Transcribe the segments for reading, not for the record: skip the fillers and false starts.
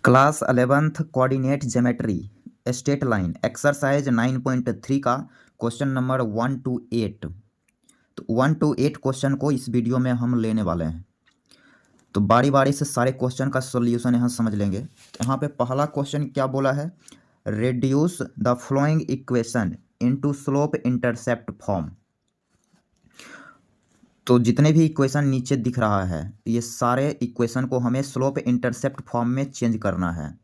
Class 11th coordinate geometry straight line exercise 9.3 का question number 1 to 8। तो 1 to 8 question को इस वीडियो में हम लेने वाले हैं। तो बारी बारी से सारे क्वेश्चन का सॉल्यूशन यहाँ समझ लेंगे। तो यहाँ पे पहला क्वेश्चन क्या बोला है, reduce the following equation into slope intercept form. तो जितने भी इक्वेशन नीचे दिख रहा है ये सारे इक्वेशन को हमें स्लोप इंटरसेप्ट फॉर्म में चेंज करना है।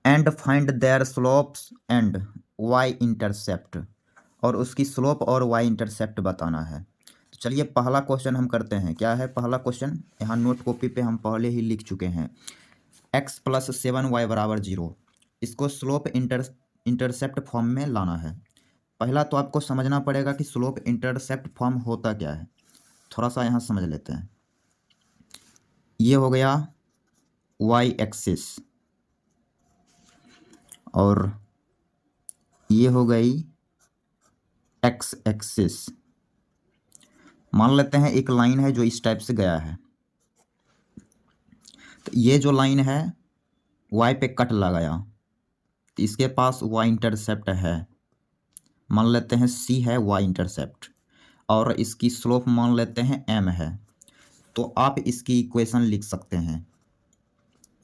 And find their slopes and Y intercept, और उसकी स्लोप और वाई इंटरसेप्ट बताना है। तो चलिए पहला क्वेश्चन हम करते हैं। क्या है पहला क्वेश्चन, यहाँ नोट कॉपी पे हम पहले ही लिख चुके हैं। x + 7y = 0, इसको स्लोप इंटरसेप्ट फॉर्म में लाना है। पहला तो आपको समझना पड़ेगा कि स्लोप इंटरसेप्ट फॉर्म होता क्या है। थोड़ा सा यहाँ समझ लेते हैं। ये हो गया y एक्सिस और ये हो गई x एक्सिस। मान लेते हैं एक लाइन है जो इस टाइप से गया है। तो ये जो लाइन है y पे कट लगाया, तो इसके पास y इंटरसेप्ट है। मान लेते हैं c है y इंटरसेप्ट, और इसकी स्लोप मान लेते हैं m है। तो आप इसकी इक्वेशन लिख सकते हैं।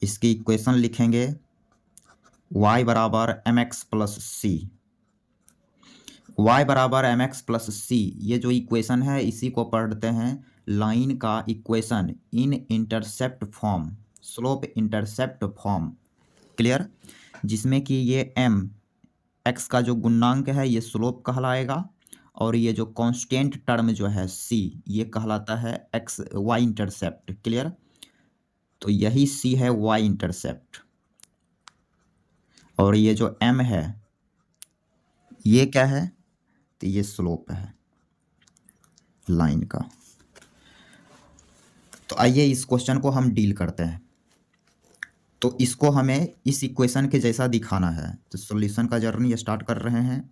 इसकी इक्वेशन लिखेंगे y = mx + c। y = mx + c, ये जो इक्वेशन है इसी को पढ़ते हैं लाइन का equation in intercept form, slope intercept form. Clear? जिसमें कि ये m x का जो गुणांक है ये स्लोप कहलाएगा, और ये जो कांस्टेंट टर्म जो है c ये कहलाता है x y इंटरसेप्ट। क्लियर? तो यही c है y इंटरसेप्ट, और ये जो m है ये क्या है, तो ये स्लोप है लाइन का। तो आइए इस क्वेश्चन को हम डील करते हैं। तो इसको हमें इस इक्वेशन के जैसा दिखाना है। तो सॉल्यूशन का जर्नी स्टार्ट कर रहे हैं।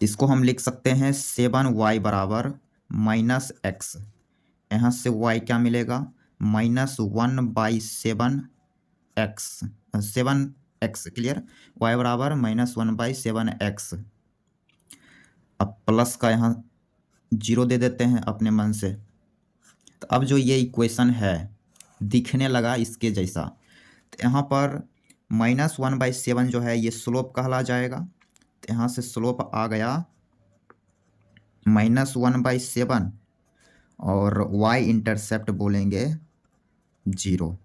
इसको हम लिख सकते हैं 7y = -x। यहाँ से y क्या मिलेगा, -1/7x। क्लियर? y = -1/7x। अब प्लस का यहाँ 0 दे देते हैं अपने मन से। तो अब जो ये इक्वेशन है दिखने लगा इसके जैसा, तो यहाँ पर -1/7 जो है ये स्लोप कहला जाएगा। तो यहाँ से स्लोप आ गया -1/7, और y इंटरसेप्ट बोलेंगे 0।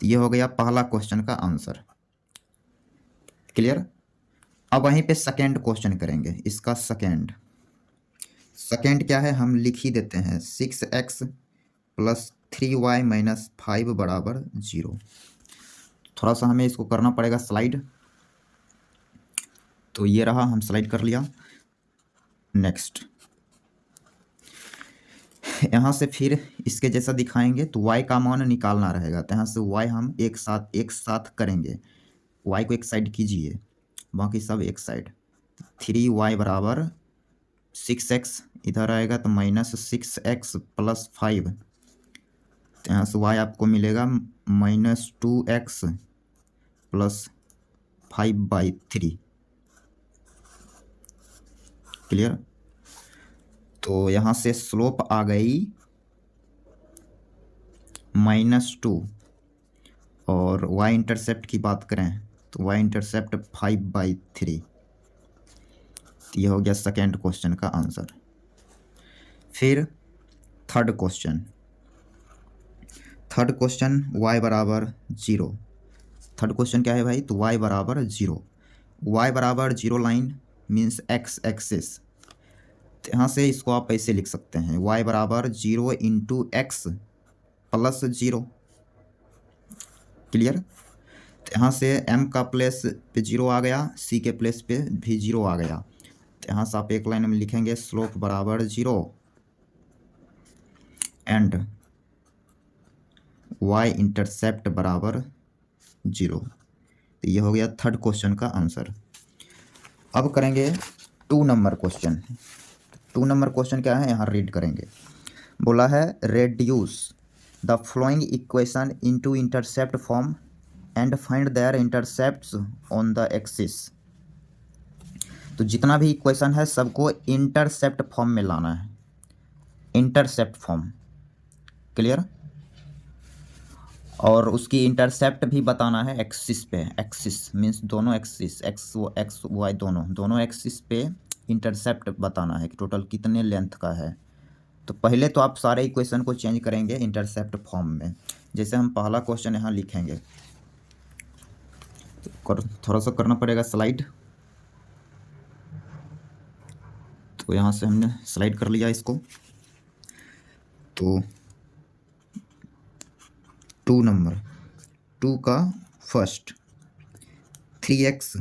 तो ये हो गया पहला क्वेश्चन का आंसर। क्लियर? अब वहीं पे सेकेंड क्वेश्चन करेंगे। इसका सेकेंड क्या है हम लिख ही देते हैं, 6x + 3y - 5 = 0। थोड़ा सा हमें इसको करना पड़ेगा स्लाइड। तो ये रहा, हम स्लाइड कर लिया। नेक्स्ट यहाँ से फिर इसके जैसा दिखाएंगे। तो y का मान निकालना रहेगा। तो यहाँ से y हम एक साथ करेंगे। y को एक साइड कीजिए, बाकी सब एक साइड। 3y = 6x इधर आएगा, तो -6x + 5। तो यहाँ से y आपको मिलेगा -2x + 5/3। क्लियर? तो यहाँ से स्लोप आ गई -2, और y इंटरसेप्ट की बात करें तो y इंटरसेप्ट 5/3। ये हो गया सेकेंड क्वेश्चन का आंसर। फिर third question y = 0। Third question क्या है भाई, तो y = 0। y = 0 line means x axis. तो यहाँ से इसको आप ऐसे लिख सकते हैं, y = 0 × x + 0। क्लियर? तो यहाँ से m का प्लेस पे 0 आ गया, c के प्लेस पे भी 0 आ गया। तो यहाँ से आप एक लाइन में लिखेंगे स्लोप = 0 एंड y इंटरसेप्ट = 0। तो ये हो गया थर्ड क्वेश्चन का आंसर। अब करेंगे 2 नंबर क्वेश्चन। 2 नंबर क्वेश्चन क्या है यहाँ रीड करेंगे। बोला है reduce the following equation into intercept form and find their intercepts on the axis. तो जितना भी इक्वेशन है सबको इंटरसेप्ट फॉर्म में लाना है, इंटरसेप्ट फॉर्म। क्लियर? और उसकी इंटरसेप्ट भी बताना है एक्सिस पे। एक्सिस मीन्स दोनों एक्सिस, एक्स वाई दोनों एक्सिस पे इंटरसेप्ट बताना है कि टोटल कितने लेंथ का है। तो पहले तो आप सारे इक्वेशन को चेंज करेंगे इंटरसेप्ट फॉर्म में। जैसे हम पहला क्वेश्चन यहाँ लिखेंगे, तो थोड़ा सा करना पड़ेगा स्लाइड। तो यहाँ से हमने स्लाइड कर लिया इसको। तो 2 नंबर 2 का first 3x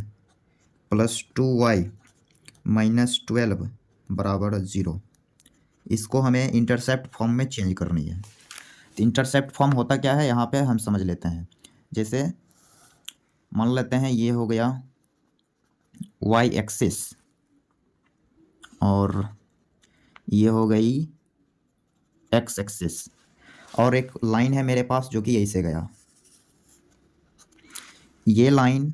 plus 2y minus 12 बराबर 0, इसको हमें इंटरसेप्ट फॉर्म में चेंज करनी है। तो इंटरसेप्ट फॉर्म होता क्या है यहाँ पे हम समझ लेते हैं। जैसे मान लेते हैं ये हो गया y एक्सिस और ये हो गई x एक्सिस, और एक लाइन है मेरे पास जो कि यहीं से गया। ये लाइन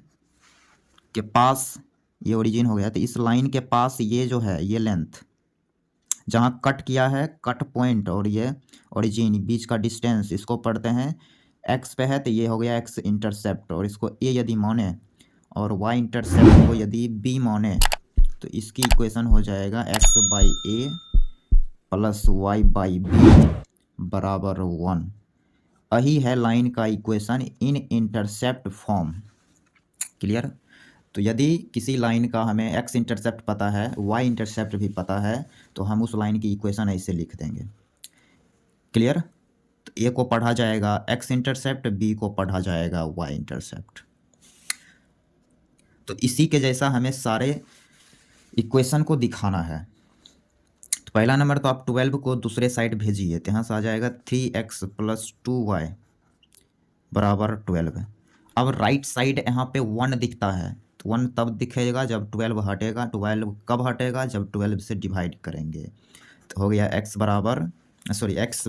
के पास ये ओरिजिन हो गया, तो इस लाइन के पास ये जो है ये लेंथ जहाँ कट किया है, कट पॉइंट और ये ओरिजिन बीच का डिस्टेंस, इसको पढ़ते हैं x पे है तो ये हो गया x इंटरसेप्ट, और इसको a यदि माने और y इंटरसेप्ट को यदि b माने तो इसकी इक्वेशन हो जाएगा x by A plus Y by B बराबर 1। यही है लाइन का equation in intercept form. Clear? तो यदि किसी लाइन का हमें x इंटरसेप्ट पता है, y इंटरसेप्ट भी पता है, तो हम उस लाइन की इक्वेशन ऐसे लिख देंगे। क्लियर? तो ए को पढ़ा जाएगा x इंटरसेप्ट, बी को पढ़ा जाएगा y इंटरसेप्ट। तो इसी के जैसा हमें सारे इक्वेशन को दिखाना है। तो पहला नंबर तो आप 12 को दूसरे साइड भेजिए, तो यहाँ से आ जाएगा 3x प्लस 2y बराबर 12। अब राइट साइड यहाँ पे 1 दिखता है, तो 1 तब दिखेगा जब 12 हटेगा। 12 कब हटेगा? जब 12 से डिवाइड करेंगे। तो हो गया x बराबर x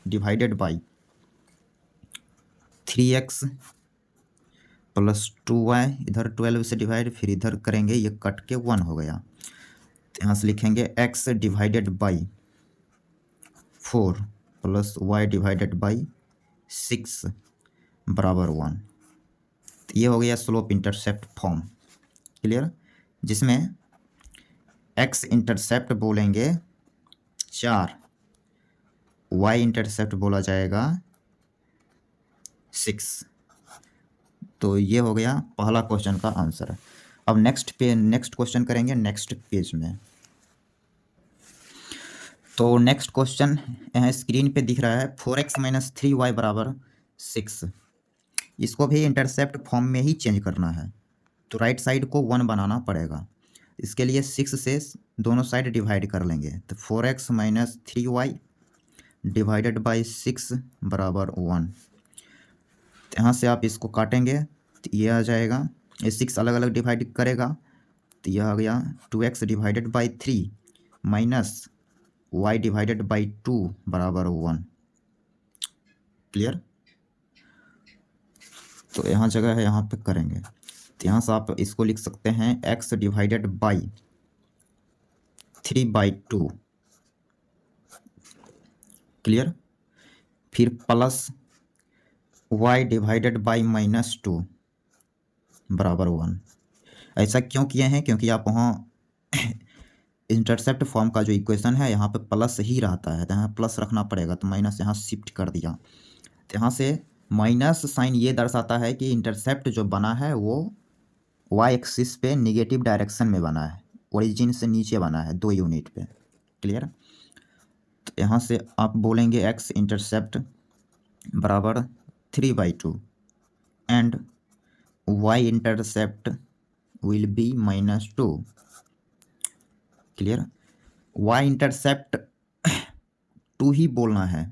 divided by 3x plus 2y, इधर 12 से डिवाइड, फिर इधर करेंगे ये कट के 1 हो गया। तो यहाँ से लिखेंगे x divided by 4 plus y divided by 6 बराबर 1। तो ये हो गया स्लोप इंटरसेप्ट फॉर्म। क्लियर? जिसमें x इंटरसेप्ट बोलेंगे 4, y इंटरसेप्ट बोला जाएगा 6। तो ये हो गया पहला क्वेश्चन का आंसर। अब नेक्स्ट क्वेश्चन करेंगे नेक्स्ट पेज में। तो नेक्स्ट क्वेश्चन यहाँ स्क्रीन पे दिख रहा है 4x माइनस 3y बराबर 6। इसको भी इंटरसेप्ट फॉर्म में ही चेंज करना है, तो राइट साइड को 1 बनाना पड़ेगा। इसके लिए 6 से दोनों साइड डिवाइड कर लेंगे, तो 4x minus 3y divided by 6 बराबर 1। यहाँ से आप इसको काटेंगे तो ये आ जाएगा, ये 6 अलग अलग डिवाइड करेगा तो यह आ गया 2x divided by 3 minus y divided by 2 बराबर 1। क्लियर? तो यहाँ जगह है, यहाँ पे करेंगे। तो यहाँ से आप इसको लिख सकते हैं x डिवाइडेड बाई 3/2। क्लियर? फिर प्लस y डिवाइडेड बाई -2 बराबर 1। ऐसा क्यों किए हैं? क्योंकि आप वहाँ इंटरसेप्ट फॉर्म का जो इक्वेशन है यहाँ पे प्लस ही रहता है, तो यहाँ प्लस रखना पड़ेगा, तो माइनस यहाँ शिफ्ट कर दिया। तो यहाँ से माइनस साइन ये दर्शाता है कि इंटरसेप्ट जो बना है वो y एक्सिस पे निगेटिव डायरेक्शन में बना है, ओरिजिन से नीचे बना है 2 यूनिट पे। क्लियर? तो यहाँ से आप बोलेंगे x इंटरसेप्ट बराबर 3/2 and y intercept will be -2। Clear? y intercept 2 ही बोलना है,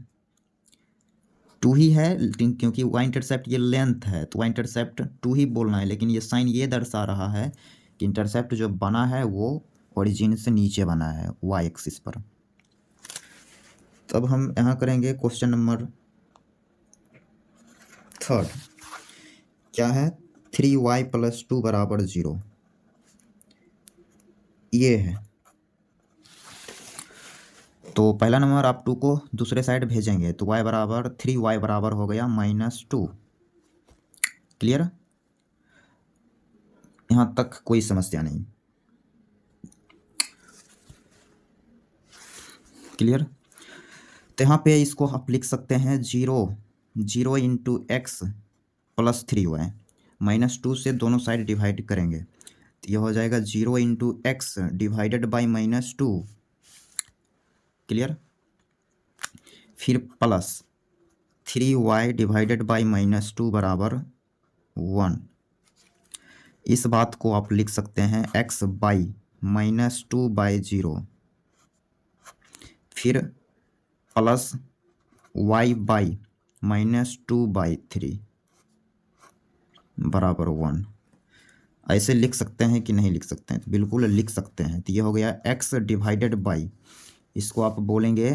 2 ही है, लेकिन क्योंकि y इंटरसेप्ट ये लेंथ है तो y इंटरसेप्ट 2 ही बोलना है, लेकिन ये साइन ये दर्शा रहा है कि इंटरसेप्ट जो बना है वो ओरिजिन से नीचे बना है y एक्सिस पर। तब हम यहाँ करेंगे क्वेश्चन नंबर थर्ड क्या है, 3y + 2 = 0, ये है। तो पहला नंबर आप 2 को दूसरे साइड भेजेंगे तो y बराबर 3y बराबर हो गया -2। क्लियर, यहाँ तक कोई समस्या नहीं। क्लियर, तो यहाँ पे इसको आप लिख सकते हैं 0 × x + 3y, -2 से दोनों साइड डिवाइड करेंगे तो यह हो जाएगा 0 × x डिवाइडेड बाई -2। क्लियर, फिर प्लस 3y डिवाइडेड बाई -2 बराबर 1। इस बात को आप लिख सकते हैं x बाई -2/0, फिर प्लस y बाई -2/3 बराबर 1। ऐसे लिख सकते हैं कि नहीं लिख सकते हैं? तो बिल्कुल लिख सकते हैं। तो ये हो गया x डिवाइडेड बाई, इसको आप बोलेंगे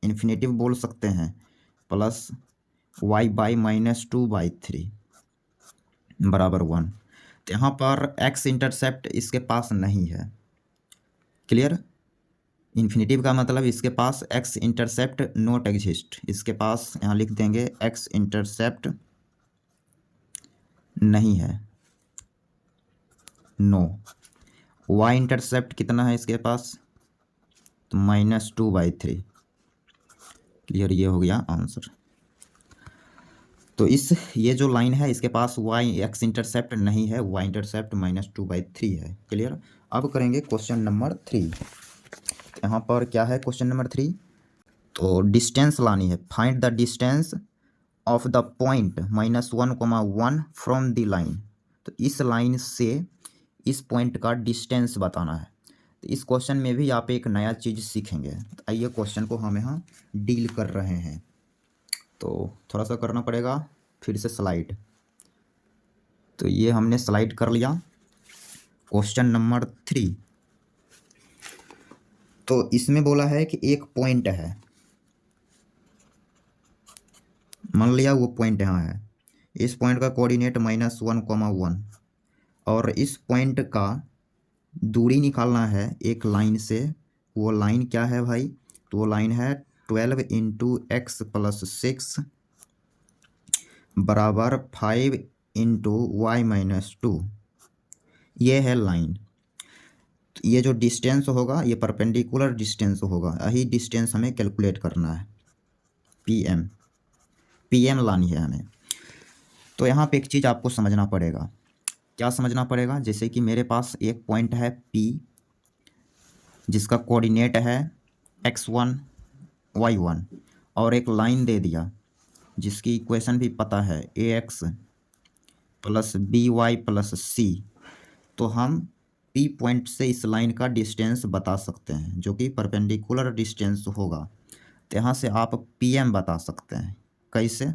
इन्फिनेटिव बोल सकते हैं, प्लस y बाई -2/3 बराबर 1। तो यहाँ पर x इंटरसेप्ट इसके पास नहीं है। क्लियर, इन्फिनेटिव का मतलब इसके पास x इंटरसेप्ट नॉट एग्जिस्ट, इसके पास यहाँ लिख देंगे x इंटरसेप्ट नहीं है, नो। y इंटरसेप्ट कितना है इसके पास, तो -2/3। क्लियर, ये हो गया आंसर। तो ये जो लाइन है इसके पास x इंटरसेप्ट नहीं है, y इंटरसेप्ट -2/3 है। क्लियर, अब करेंगे क्वेश्चन नंबर 3। यहाँ पर क्या है क्वेश्चन नंबर 3, तो डिस्टेंस लानी है। Find the distance of the point -1, 1 from the line. तो इस लाइन से इस पॉइंट का डिस्टेंस बताना है। तो इस क्वेश्चन में भी आप एक नया चीज़ सीखेंगे। तो आइए क्वेश्चन को हम यहाँ डील कर रहे हैं। तो थोड़ा सा करना पड़ेगा फिर से स्लाइड। तो ये हमने स्लाइड कर लिया। क्वेश्चन नंबर 3, तो इसमें बोला है कि एक पॉइंट है, मान लिया वो पॉइंट यहाँ है। इस पॉइंट का कोऑर्डिनेट -1, 1 और इस पॉइंट का दूरी निकालना है एक लाइन से। वो लाइन क्या है भाई, तो वो लाइन है 12 × x + 6 बराबर 5 × y - 2। ये है लाइन। तो ये जो डिस्टेंस होगा ये परपेंडिकुलर डिस्टेंस होगा, यही डिस्टेंस हमें कैलकुलेट करना है। पीएम लानी है हमें। तो यहाँ पे एक चीज़ आपको समझना पड़ेगा। क्या समझना पड़ेगा, जैसे कि मेरे पास एक पॉइंट है P जिसका कोऑर्डिनेट है x1 y1 और एक लाइन दे दिया जिसकी इक्वेशन भी पता है ax + by + c। तो हम P पॉइंट से इस लाइन का डिस्टेंस बता सकते हैं जो कि परपेंडिकुलर डिस्टेंस होगा। तो यहाँ से आप PM बता सकते हैं। कैसे,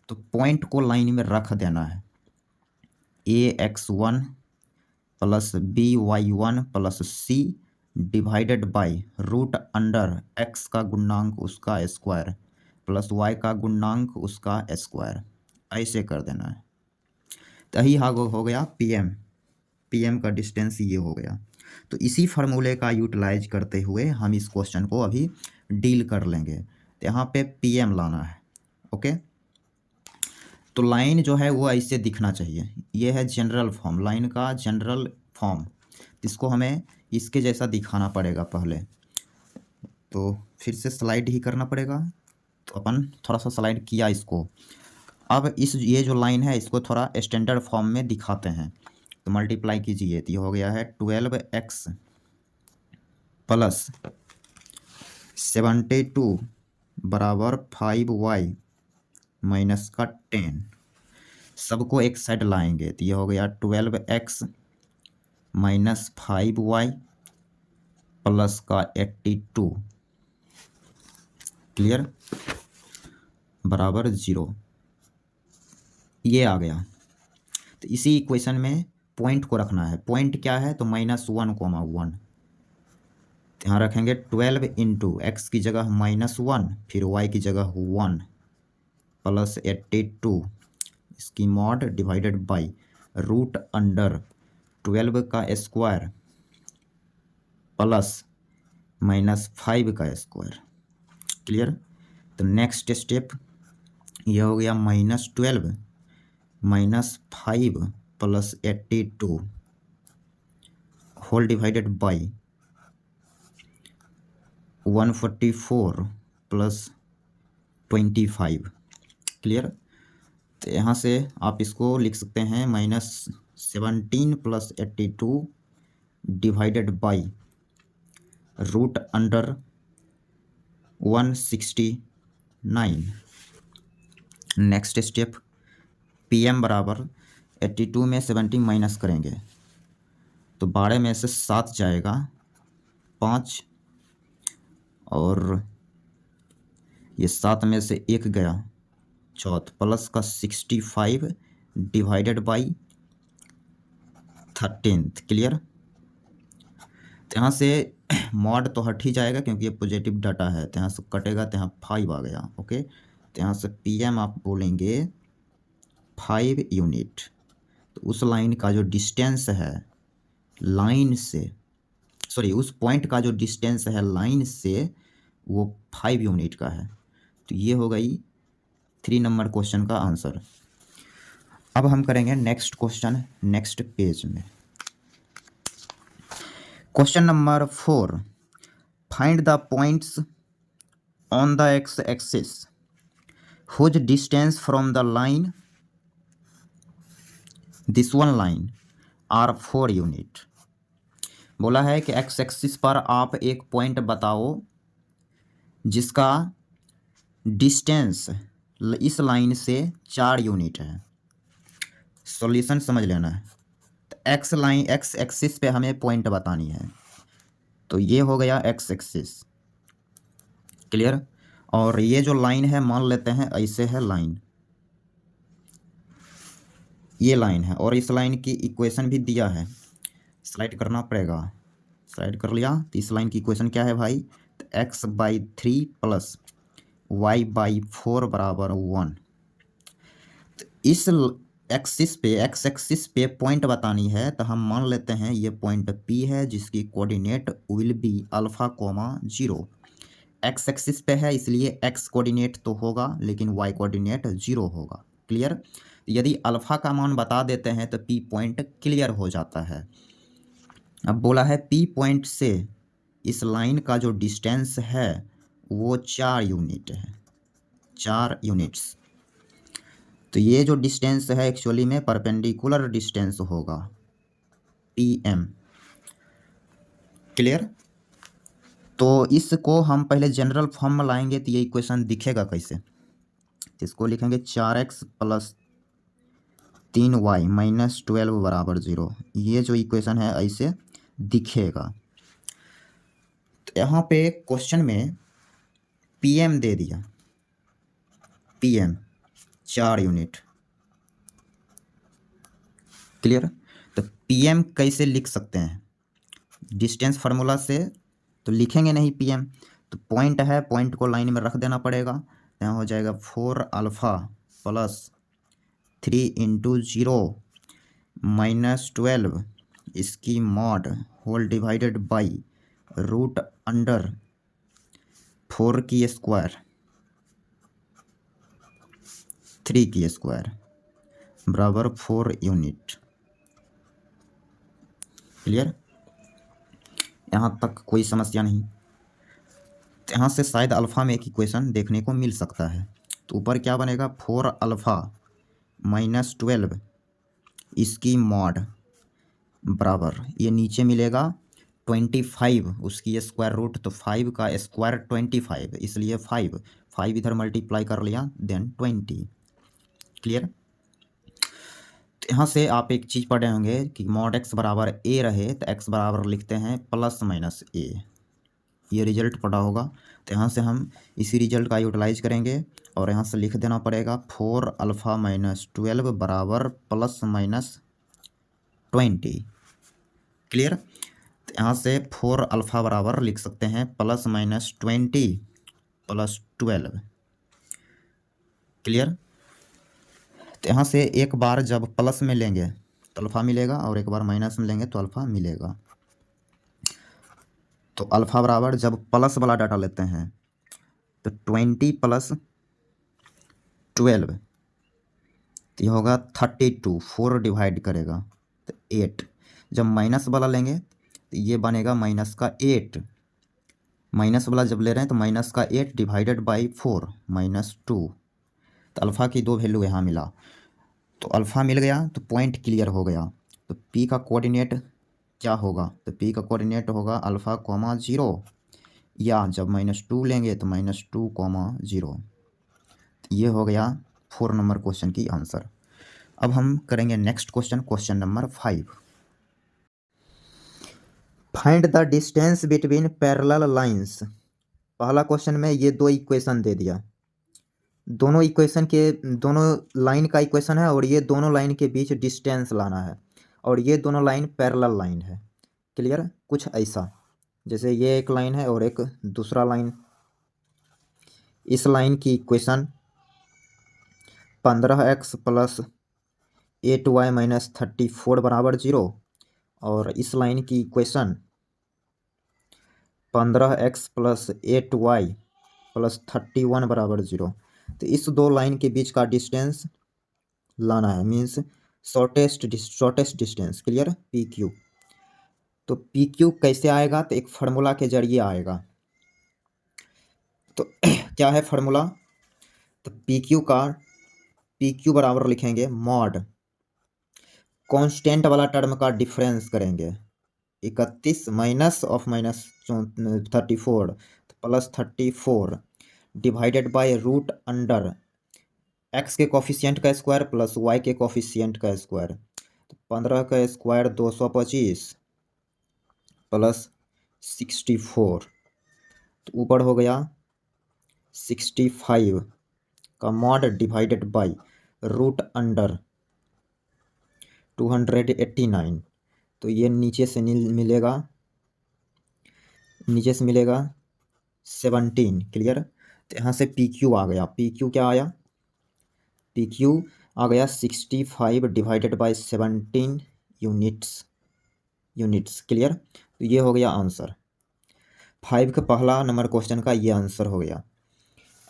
तो पॉइंट को लाइन में रख देना है, ax1 + by1 + c divided by √under x का गुणांक उसका स्क्वायर प्लस y का गुणांक उसका स्क्वायर, ऐसे कर देना है। तो यही हो गया पीएम का डिस्टेंस ये हो गया। तो इसी फार्मूले का यूटिलाइज करते हुए हम इस क्वेश्चन को अभी डील कर लेंगे। तो यहाँ पे पीएम लाना है। ओके, तो लाइन जो है वो ऐसे दिखना चाहिए। ये है जनरल फॉर्म, लाइन का जनरल फॉर्म। इसको हमें इसके जैसा दिखाना पड़ेगा पहले, तो फिर से स्लाइड ही करना पड़ेगा। तो अपन थोड़ा सा स्लाइड किया इसको। अब ये जो लाइन है इसको थोड़ा स्टैंडर्ड फॉर्म में दिखाते हैं। तो मल्टीप्लाई कीजिए, तो ये हो गया है 12x + 72 बराबर 5y - 10। सबको एक साइड लाएंगे तो ये हो गया 12x - 5y + 82। क्लियर, बराबर 0। ये आ गया। तो इसी इक्वेशन में पॉइंट को रखना है। पॉइंट क्या है, तो -1, 1। यहाँ रखेंगे 12 × x की जगह -1, फिर y की जगह 1 प्लस 82 इसकी mod divided by root under 12 का स्क्वायर प्लस -5 का स्क्वायर। क्लियर। तो नेक्स्ट स्टेप यह हो गया -12 -5 plus 82 whole divided by 144 plus 25। Clear. तो यहाँ से आप इसको लिख सकते हैं -17 plus 82 divided by root under 169। Next step PM बराबर 82 में 70 माइनस करेंगे तो 12 में से 7 जाएगा 5 और ये 7 में से 1 गया 4 प्लस का 65 डिवाइडेड बाई 13। क्लियर। तो यहाँ से मॉड तो हट ही जाएगा क्योंकि ये पॉजिटिव डाटा है, तो यहाँ से कटेगा तो यहाँ 5 आ गया। ओके, तो यहाँ से PM आप बोलेंगे 5 यूनिट। तो उस लाइन का जो डिस्टेंस है लाइन से, सॉरी उस पॉइंट का जो डिस्टेंस है लाइन से वो 5 यूनिट का है। तो ये हो गई 3 नंबर क्वेश्चन का आंसर। अब हम करेंगे नेक्स्ट क्वेश्चन नेक्स्ट पेज में। Question number 4, find the points on the X axis whose distance from the line this one line are 4 unit. बोला है कि एक्स एक्सिस पर आप एक पॉइंट बताओ जिसका डिस्टेंस इस लाइन से 4 यूनिट है। सॉल्यूशन समझ लेना है। तो एक्स एक्सिस पे हमें पॉइंट बतानी है, तो ये हो गया एक्स एक्सिस। क्लियर। और ये जो लाइन है मान लेते हैं ऐसे है लाइन, ये लाइन है और इस लाइन की इक्वेशन भी दिया है, स्लाइड करना पड़ेगा। स्लाइड कर लिया। तो इस लाइन की इक्वेशन क्या है भाई, तो x/3 प्लस y/4 बराबर 1। तो इस एक्स एक्सिस पे पॉइंट बतानी है, तो हम मान लेते हैं ये पॉइंट P है जिसकी coordinate will be alpha coma 0। X axis पे है इसलिए x कोऑर्डिनेट तो होगा लेकिन y कोऑर्डिनेट 0 होगा। क्लियर। यदि अल्फा का मान बता देते हैं तो P पॉइंट क्लियर हो जाता है। अब बोला है P पॉइंट से इस लाइन का जो डिस्टेंस है वो 4 यूनिट है, 4 यूनिट्स। तो ये जो डिस्टेंस है एक्चुअली में परपेंडिकुलर डिस्टेंस होगा PM। क्लियर। तो इसको हम पहले जनरल फॉर्म में लाएंगे तो ये इक्वेशन दिखेगा कैसे। तो इसको लिखेंगे 4x प्लस 3y माइनस 12 बराबर 0। ये जो इक्वेशन है ऐसे दिखेगा। तो यहाँ पे क्वेश्चन में PM दे दिया, PM 4 यूनिट। क्लियर। तो PM कैसे लिख सकते हैं, डिस्टेंस फार्मूला से तो लिखेंगे नहीं PM। तो पॉइंट है, पॉइंट को लाइन में रख देना पड़ेगा। यहाँ हो जाएगा 4 अल्फ़ा प्लस 3 इंटू 0 माइनस 12 इसकी mod whole divided by root under 4 की स्क्वायर 3 की स्क्वायर बराबर 4 यूनिट। क्लियर। यहाँ तक कोई समस्या नहीं। तो यहाँ से शायद अल्फ़ा में एक इक्वेशन देखने को मिल सकता है। तो ऊपर क्या बनेगा 4 अल्फ़ा माइनस 12 इसकी मॉड बराबर ये नीचे मिलेगा 25 उसकी स्क्वायर रूट, तो 5 का स्क्वायर 25 इसलिए 5 इधर मल्टीप्लाई कर लिया देन 20। क्लियर। तो यहाँ से आप एक चीज़ पढ़े होंगे कि मॉड x बराबर a रहे तो x बराबर लिखते हैं प्लस माइनस a, ये रिजल्ट पढ़ा होगा। तो यहाँ से हम इसी रिजल्ट का यूटिलाइज करेंगे और यहाँ से लिख देना पड़ेगा 4 अल्फ़ा माइनस 12 बराबर प्लस माइनस 20। क्लियर। तो यहाँ से 4 अल्फ़ा बराबर लिख सकते हैं प्लस माइनस 20 प्लस 12। क्लियर। तो यहाँ से एक बार जब प्लस में लेंगे तो अल्फ़ा मिलेगा और एक बार माइनस में लेंगे तो अल्फ़ा मिलेगा। तो अल्फ़ा बराबर जब प्लस वाला डाटा लेते हैं तो 20 + 12 तो ये होगा 32, 4 डिवाइड करेगा तो 8। जब माइनस वाला लेंगे तो ये बनेगा माइनस का 8, माइनस वाला जब ले रहे हैं तो माइनस का 8 डिवाइडेड बाई 4 -2। तो अल्फ़ा की 2 वैल्यू यहाँ मिला, तो अल्फ़ा मिल गया तो पॉइंट क्लियर हो गया। तो पी का कोऑर्डिनेट क्या होगा, तो पी का कोऑर्डिनेट होगा अल्फ़ा कॉमा 0, या जब -2 लेंगे तो -2, 0। ये हो गया 4 नंबर क्वेश्चन की आंसर। अब हम करेंगे next question, question number 5। Find the distance between parallel lines. पहला क्वेश्चन में ये 2 इक्वेशन दे दिया, दोनों इक्वेशन के दोनों लाइन का इक्वेशन है और ये दोनों लाइन के बीच डिस्टेंस लाना है, और ये दोनों लाइन पैरेलल लाइन है। क्लियर, कुछ ऐसा जैसे ये एक लाइन है और एक दूसरा लाइन। इस लाइन की इक्वेशन 15x + 8y - 34 बराबर 0, और इस लाइन की इक्वेशन 15x + 8y + 31 बराबर 0। तो इस दो लाइन के बीच का डिस्टेंस लाना है, means shortest distance. Clear, P Q. तो पी क्यू कैसे आएगा, तो एक फार्मूला के जरिए आएगा। तो क्या है फार्मूला, तो पी क्यू बराबर लिखेंगे मॉड कांस्टेंट वाला टर्म का डिफरेंस करेंगे 31 minus of -34 +34 divided by root under X के कोफिशिएंट का स्क्वायर प्लस वाई के कोफिशिएंट का स्क्वायर। तो 15 का स्क्वायर 225 + 64, तो ऊपर हो गया 65 का mod divided by root under 289। तो ये नीचे से मिलेगा 17। क्लियर, तो यहाँ से पी क्यू आ गया, पी क्यू क्या आया, पी क्यू आ गया 65 डिवाइडेड बाई 17 यूनिट्स। क्लियर, तो ये हो गया आंसर 5 का पहला नंबर क्वेश्चन का ये आंसर हो गया।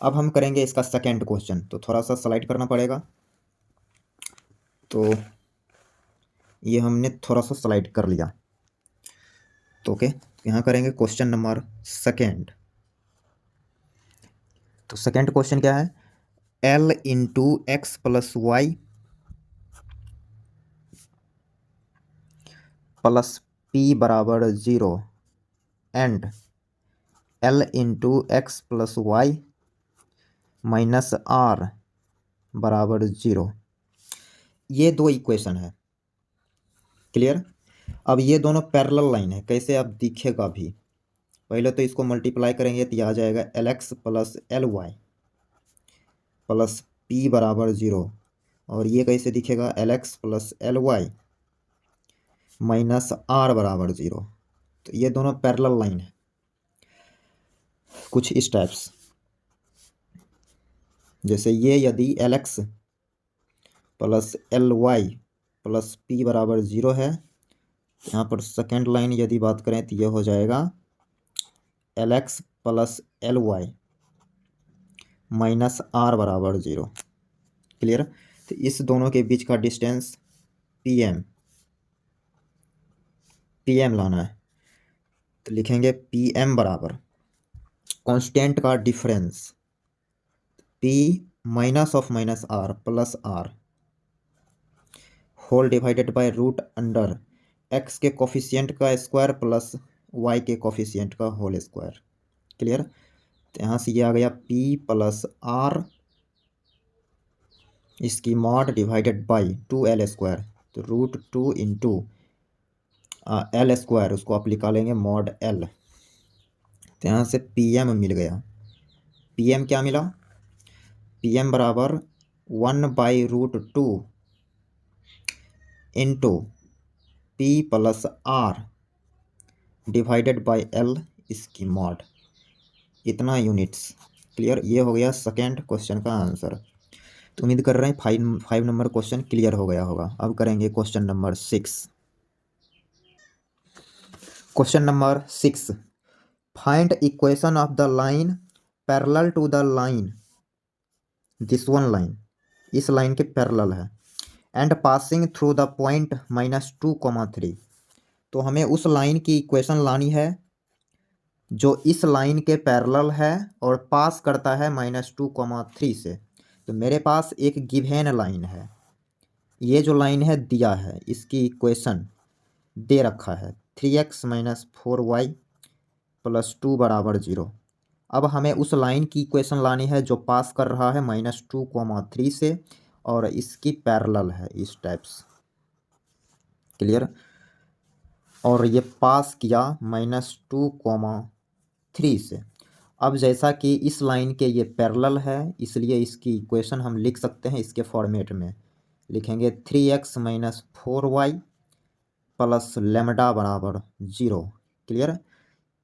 अब हम करेंगे इसका सेकेंड क्वेश्चन, तो थोड़ा सा स्लाइड करना पड़ेगा, तो ये हमने थोड़ा सा स्लाइड कर लिया। तो ओके, यहाँ करेंगे क्वेश्चन नंबर सेकेंड। तो सेकेंड क्वेश्चन क्या है, L × x + y + p बराबर 0 and L × x + y - r बराबर 0। ये दो इक्वेशन है। क्लियर, अब ये दोनों पैरेलल लाइन है, कैसे अब दिखेगा भी, पहले तो इसको मल्टीप्लाई करेंगे तो यह आ जाएगा LX + LY + p बराबर 0, और ये कैसे दिखेगा LX + LY - r बराबर 0। तो ये दोनों पैरेलल लाइन है कुछ इस टाइप्स, जैसे ये यदि LX + LY + p बराबर 0 है, यहाँ पर सेकेंड लाइन यदि बात करें तो ये हो जाएगा LX + LY - r बराबर 0। क्लियर, तो इस दोनों के बीच का डिस्टेंस PM लाना है, तो लिखेंगे PM बराबर कांस्टेंट का difference P -r + r whole divided by root under x के कोफिशिएंट का स्क्वायर प्लस y के कोफिशिएंट का होल स्क्वायर। क्लियर, तो यहाँ से ये आ गया P + r इसकी मॉड डिवाइडेड बाई 2l², तो √2 × l², उसको आप निकालेंगे मॉड l। तो यहाँ से PM मिल गया, PM क्या मिला, PM बराबर 1/√2 into P + r divided by l इसकी मॉड, इतना यूनिट्स। क्लियर, ये हो गया सेकेंड क्वेश्चन का आंसर। तो उम्मीद कर रहे हैं फाइव नंबर क्वेश्चन क्लियर हो गया होगा। अब करेंगे question number 6। Question number 6, find equation of the line parallel to the line, this one line, इस लाइन के पैरेलल है, and passing through the point -2, 3। तो हमें उस लाइन की इक्वेशन लानी है जो इस लाइन के पैरेलल है और पास करता है -2, 3 से। तो मेरे पास एक गिवन लाइन है, ये जो लाइन है दिया है, इसकी इक्वेशन दे रखा है 3x - 4y + 2 = 0। अब हमें उस लाइन की इक्वेशन लानी है जो पास कर रहा है -2, 3 से और इसकी पैरेलल है इस टाइप्स। क्लियर। और ये पास किया -2, 3 से। अब जैसा कि इस लाइन के ये पैरेलल है, इसलिए इसकी इक्वेशन हम लिख सकते हैं इसके फॉर्मेट में। लिखेंगे 3x - 4y + लैम्डा = 0। क्लियर।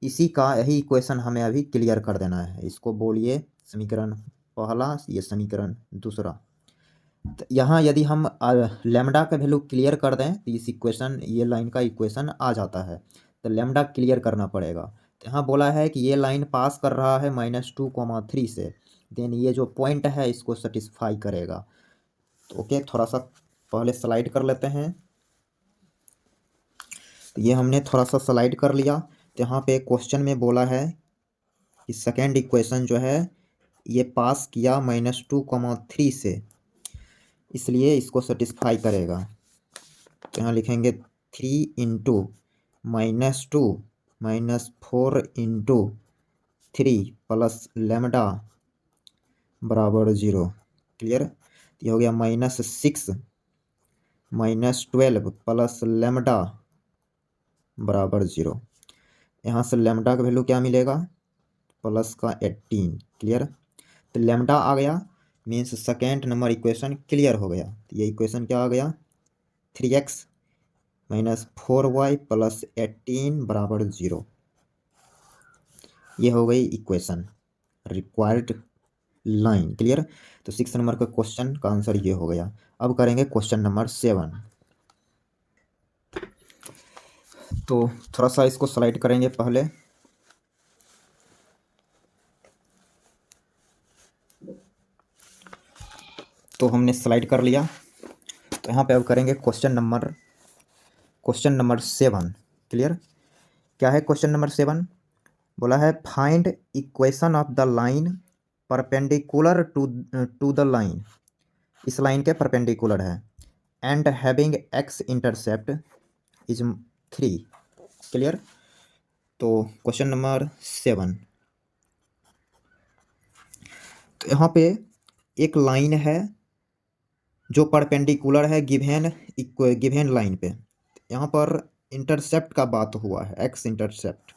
इसी का यही इक्वेशन हमें अभी क्लियर कर देना है। इसको बोलिए समीकरण पहला, ये समीकरण दूसरा। तो यहाँ यदि हम लैम्डा का वैल्यू क्लियर कर दें तो इस इक्वेशन, ये लाइन का इक्वेशन आ जाता है। तो लैम्डा क्लियर करना पड़ेगा। तो यहाँ बोला है कि ये लाइन पास कर रहा है -2, 3 से, देन ये जो पॉइंट है इसको सेटिस्फाई करेगा। तो ओके, थोड़ा सा पहले स्लाइड कर लेते हैं। तो ये हमने थोड़ा सा स्लाइड कर लिया। तो यहाँ पे क्वेश्चन में बोला है कि सेकेंड इक्वेशन जो है ये पास किया -2, 3 से, इसलिए इसको सेटिस्फाई करेगा। तो यहाँ लिखेंगे 3 × -2 - 4 × 3 + लैम्डा = 0। क्लियर। ये हो गया -6 - 12 + लैम्डा = 0। यहाँ से लैम्डा का वैल्यू क्या मिलेगा, +18। क्लियर। तो लैम्डा आ गया, means second number equation clear हो गया। तो ये इक्वेशन क्या आ गया, 3x - 4y + 18 = 0। ये हो गई इक्वेशन रिक्वायर्ड लाइन। क्लियर। तो 6 नंबर का क्वेश्चन का आंसर ये हो गया। अब करेंगे क्वेश्चन नंबर 7। तो थोड़ा सा इसको स्लाइड करेंगे पहले। तो हमने स्लाइड कर लिया। तो यहाँ पे अब करेंगे क्वेश्चन नंबर 7। क्लियर। क्या है क्वेश्चन नंबर 7? बोला है find equation of the line perpendicular to the line, इस लाइन के परपेंडिकुलर है, and having x intercept is 3। Clear. तो क्वेश्चन नंबर 7, तो यहाँ पे एक लाइन है जो परपेंडिकुलर है गिवेन लाइन पे। यहाँ पर इंटरसेप्ट का बात हुआ है, x इंटरसेप्ट।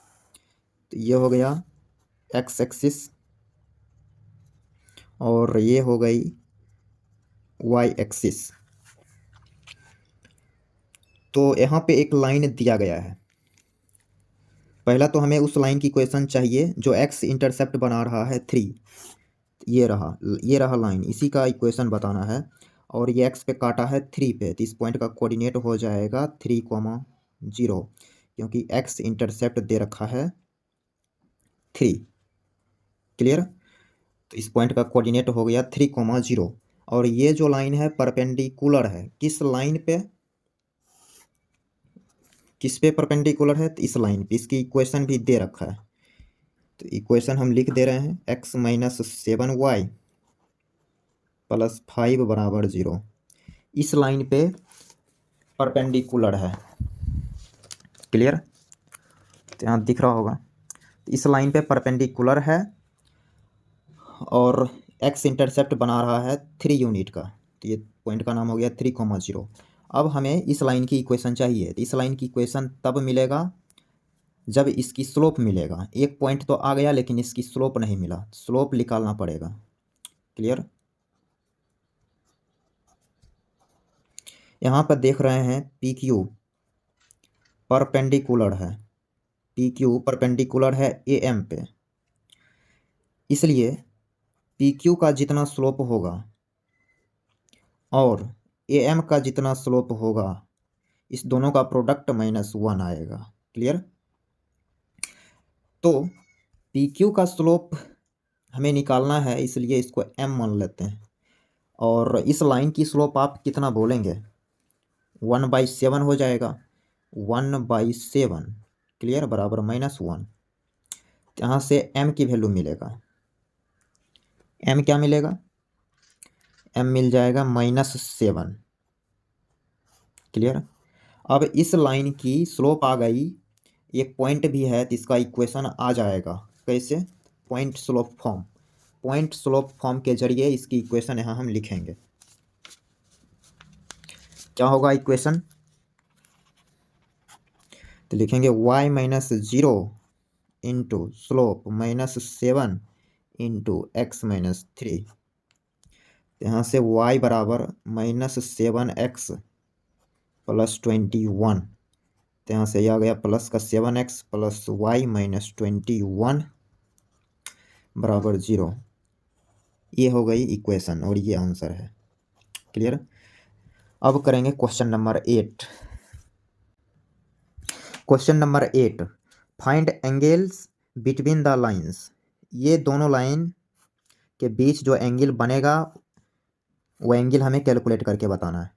तो ये हो गया x एक्सिस और ये हो गई y एक्सिस। तो यहाँ पे एक लाइन दिया गया है। पहला तो हमें उस लाइन की इक्वेशन चाहिए जो x इंटरसेप्ट बना रहा है 3। ये रहा लाइन, इसी का इक्वेशन बताना है। और ये x पे काटा है 3 पे, तो इस पॉइंट का कोऑर्डिनेट हो जाएगा 3, 0, क्योंकि x इंटरसेप्ट दे रखा है 3। क्लियर। तो इस पॉइंट का कोऑर्डिनेट हो गया 3, 0। और ये जो लाइन है परपेंडिकुलर है किस लाइन पे, किस पे परपेंडिकुलर है, तो इस लाइन पे। इसकी इक्वेशन भी दे रखा है। तो इक्वेशन हम लिख दे रहे हैं x - 7y + 5 = 0। इस लाइन पे परपेंडिकुलर है। क्लियर। तो यहाँ दिख रहा होगा, तो इस लाइन पे परपेंडिकुलर है और x इंटरसेप्ट बना रहा है 3 यूनिट का। तो ये पॉइंट का नाम हो गया 3, 0। अब हमें इस लाइन की इक्वेशन चाहिए। तो इस लाइन की इक्वेशन तब मिलेगा जब इसकी स्लोप मिलेगा। एक पॉइंट तो आ गया लेकिन इसकी स्लोप नहीं मिला, स्लोप निकालना पड़ेगा। क्लियर। यहाँ पर देख रहे हैं PQ परपेंडिकुलर है, PQ परपेंडिकुलर है AM पे, इसलिए PQ का जितना स्लोप होगा और ए एम का जितना स्लोप होगा इस दोनों का प्रोडक्ट -1 आएगा। क्लियर। तो पी क्यू का स्लोप हमें निकालना है, इसलिए इसको एम मान लेते हैं। और इस लाइन की स्लोप आप कितना बोलेंगे, 1/7 हो जाएगा। 1/7 क्लियर बराबर -1। यहाँ से एम की वैल्यू मिलेगा, एम क्या मिलेगा, एम मिल जाएगा -7। क्लियर। अब इस लाइन की स्लोप आ गई, एक पॉइंट भी है तो इसका इक्वेशन आ जाएगा। कैसे, point slope form. Point slope form के जरिए इसकी इक्वेशन यहाँ हम लिखेंगे। क्या होगा इक्वेशन, तो लिखेंगे y-0 into slope -7 into x-3। यहाँ से y बराबर -7x + 21। तो यहाँ से आ गया प्लस का 7x प्लस y -21 बराबर 0। ये हो गई इक्वेशन और ये आंसर है। क्लियर। अब करेंगे question number 8। Question number 8, find angles between the lines. ये दोनों लाइन के बीच जो एंगल बनेगा वो एंगल हमें कैलकुलेट करके बताना है।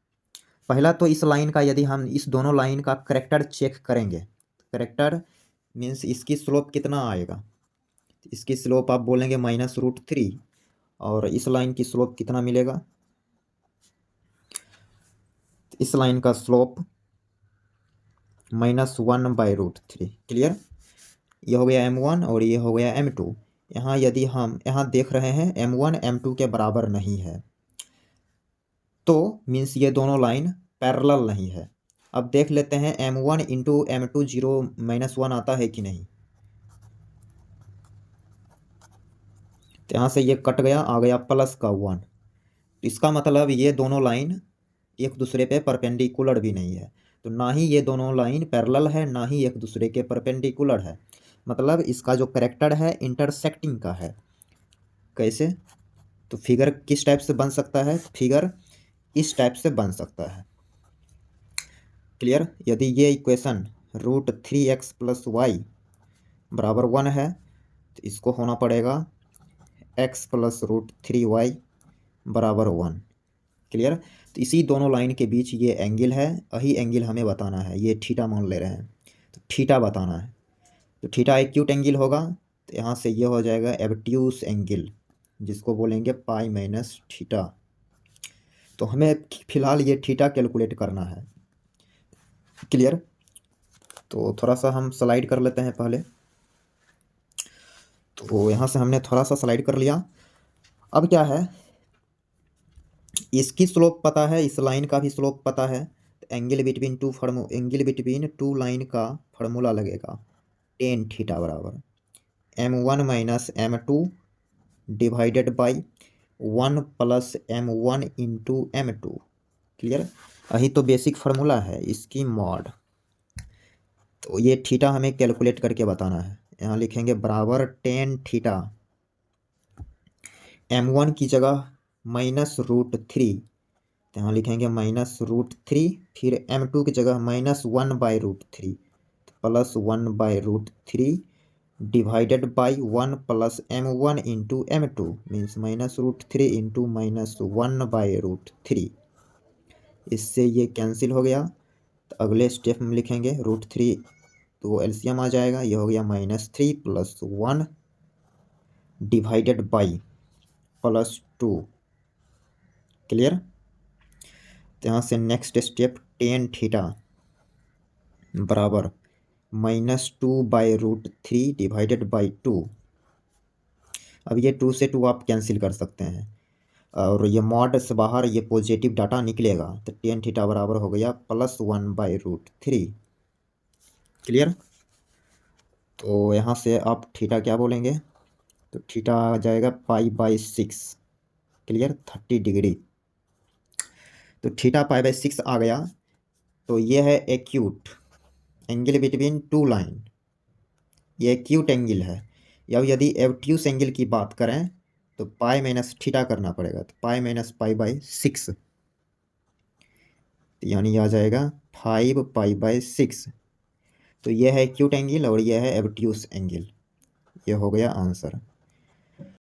पहला तो इस लाइन का, यदि हम इस दोनों लाइन का करेक्टर चेक करेंगे, करेक्टर मीन्स इसकी स्लोप कितना आएगा, इसकी स्लोप आप बोलेंगे -√3 और इस लाइन की स्लोप कितना मिलेगा, इस लाइन का स्लोप -1/√3। क्लियर। ये हो गया m1 और ये हो गया m2। यहाँ यदि हम यहाँ देख रहे हैं m1 m2 के बराबर नहीं है, तो मीन्स ये दोनों लाइन पैरेलल नहीं है। अब देख लेते हैं m1 इंटू m2 0-1 आता है कि नहीं। तो यहाँ से ये कट गया, आ गया प्लस का 1। इसका मतलब ये दोनों लाइन एक दूसरे पे परपेंडिकुलर भी नहीं है। तो ना ही ये दोनों लाइन पैरेलल है, ना ही एक दूसरे के परपेंडिकुलर है। मतलब इसका जो करेक्टर है इंटरसेक्टिंग का है। कैसे, तो फिगर किस टाइप से बन सकता है, फिगर इस टाइप से बन सकता है। क्लियर। यदि ये इक्वेशन √3x + y बराबर 1 है तो इसको होना पड़ेगा x + √3y बराबर 1। क्लियर। तो इसी दोनों लाइन के बीच ये एंगल है, यही एंगल हमें बताना है। ये थीटा मान ले रहे हैं तो थीटा बताना है। तो थीटा एक्यूट एंगल होगा, तो यहाँ से ये हो जाएगा एब्ट्यूस एंगल, जिसको बोलेंगे पाई माइनस थीटा। तो हमें फिलहाल ये थीटा कैलकुलेट करना है। क्लियर। तो थोड़ा सा हम स्लाइड कर लेते हैं पहले। तो यहाँ से हमने थोड़ा सा स्लाइड कर लिया। अब क्या है, इसकी स्लोप पता है, इस लाइन का भी स्लोप पता है। एंगल बिटवीन टू लाइन का फार्मूला लगेगा टेन थीटा बराबर m1 - m2 divided by 1 + m1 into m2। Clear. यही तो बेसिक फार्मूला है इसकी मॉड। तो ये थीटा हमें कैलकुलेट करके बताना है। यहाँ लिखेंगे बराबर टेन थीटा, m1 की जगह -√3, तो यहाँ लिखेंगे -√3, फिर m2 की जगह -1/√3 plus 1/√3 divided by 1 + m1 into m2 means -√3 into -1/√3। इससे ये कैंसिल हो गया। तो अगले स्टेप में लिखेंगे √3, तो एलसीएम आ जाएगा। ये हो गया -3 + 1 डिवाइडेड बाई +2। क्लियर। तो यहाँ से नेक्स्ट स्टेप टेन थीटा बराबर -2/√3 डिवाइडेड बाई 2। अब ये 2 से 2 आप कैंसिल कर सकते हैं और ये मॉड से बाहर ये पॉजिटिव डाटा निकलेगा। तो टेन थीटा बराबर हो गया +1/√3। क्लियर। तो यहाँ से आप थीटा क्या बोलेंगे, तो थीटा आ जाएगा π/6। Clear, 30 degree. तो थीटा π/6 आ गया। तो ये है acute angle between two line, ये एक्यूट एंगल है। या यदि एब्ट्यूस एंगल की बात करें तो पाई माइनस थीटा करना पड़ेगा, तो पाई - π/6। तो यानी आ जाएगा 5 पाई/6। तो यह है एक्यूट एंगल और यह है एबट्यूस एंगल। यह हो गया आंसर।